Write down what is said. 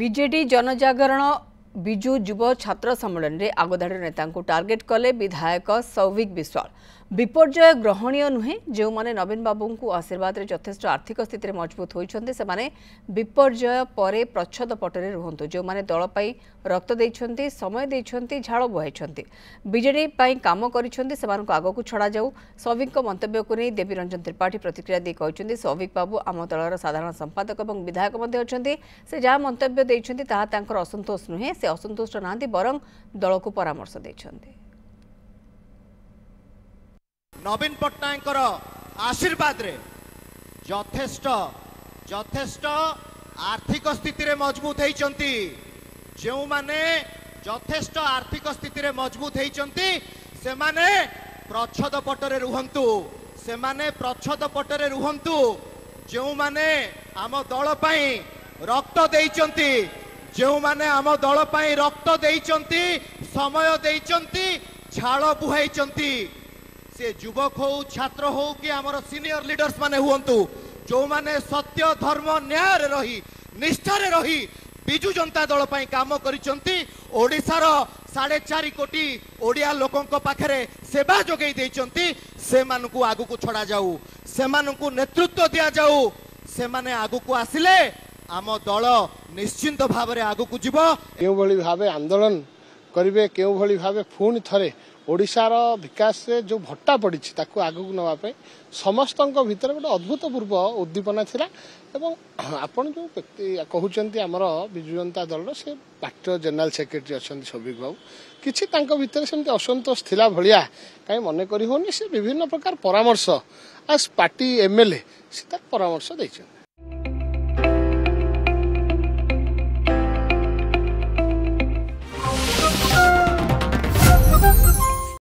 BJD जनजागरण विजु युव छात्र सम्मेलन में आगधाड़ी नेता टार्गेट कले विधायक सौविक विश्वाल। विपर्यय ग्रहणीय नुहे जो माने नवीन बाबू को आशीर्वाद रे यथेष्ट आर्थिक स्थिति मजबूत होइछन्ते से माने विपर्यय परे प्रच्छद पटरे रुहंतु जो माने दल पई रक्त देइछन्ते समय देइछन्ते झाड़ बुहाइछन्ते बीजेडी पई काम करिछन्ते सेमानक आगकु छड़ा जाऊ। सौविक मंतव्य को नहीं देवी रंजन त्रिपाठी प्रतिक्रिया दी कहते सौविक बाबू आम दलर साधारण संपादक और विधायक मध्य से जहाँ मंतव्य देइछन्ते ताहा तांकर असंतोष नुहे से असंतुष्ट नांती बरं दल को परामर्श देइछन्ते। नवीन पट्टनायक आशीर्वाद रे यथेष्ट यथेष्ट आर्थिक स्थिति रे मजबूत होइचंती जो माने यथेष्ट आर्थिक स्थिति रे मजबूत होइचंती से माने प्रच्छद पटरे रुहंतु से माने प्रच्छद पटरे रुहंतु जो माने आम दल पई रक्त देइचंती जो माने आम दल पई रक्त देइचंती समय देइचंती झाड़ बुहाइचंती से युवक हो छात्र हो कि आमर सीनियर लीडर्स माने हुंतु जो माने सत्य धर्म न्याय रही निष्ठारे रही बिजु जनता दल पई काम करिसंती ओडिसार 4.5 कोटी ओडिया लोकन को पाखरे सेवा जोगई देइचंती से मानकु आगु को छड़ा जाऊ से मानकु नेतृत्व दिया जाऊ से माने आगु को आसिले आम दल निश्चिंत भाव रे आगु को जीवो केउ भली भावे आंदोलन करिवे केउ भली भावे पुणी थरे ओडिशार विकास से जो भट्टा पड़ी ताकू आगू नापे समस्त भीतर गोटे अद्भुतपूर्व उद्दीपना थिला एवं आपण जो व्यक्ति कहउचंती हमर बिजु जनता दल से पार्टी जनरल सेक्रेटरी अच्छा सौविक बाबू किछि तांको भीतर सेमती असंतोष थिला भलिया कहीं मन करी होनी से विभिन्न प्रकार परामर्श आज पार्टी एमएलए से परामर्श दैछन।